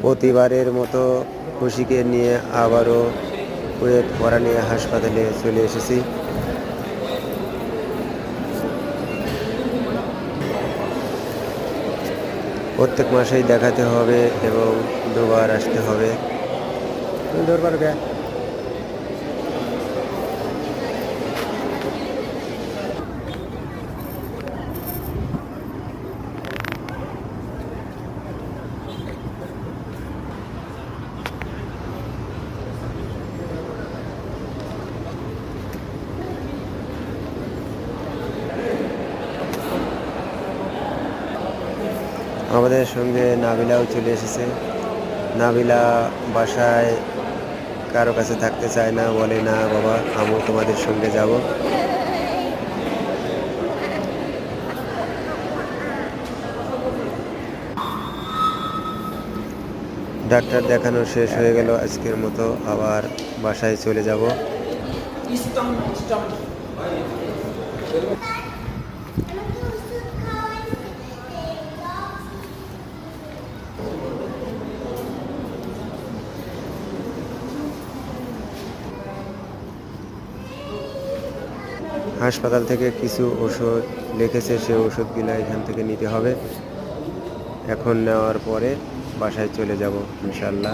প্রতিবারের মতো খুশিকে নিয়ে আবারও ওয়েট করা নিয়ে হাসপাতালে চলে এসেছি। প্রত্যেক মাসেই দেখাতে হবে এবং দুবার আসতে হবে। আমাদের সঙ্গে নাবিলাও চলে এসেছে। নাবিলা বাসায় কারো কাছে থাকতে চায় না, বলে না বাবা আমিও তোমাদের সঙ্গে যাব। ডাক্তার দেখানো শেষ হয়ে গেল আজকের মতো, আবার বাসায় চলে যাব। হাসপাতাল থেকে কিছু ওষুধ লিখেছে, সে ওষুধগুলো এখান থেকে নিতে হবে। এখন নেওয়ার পরে বাসায় চলে যাব ইনশাল্লাহ।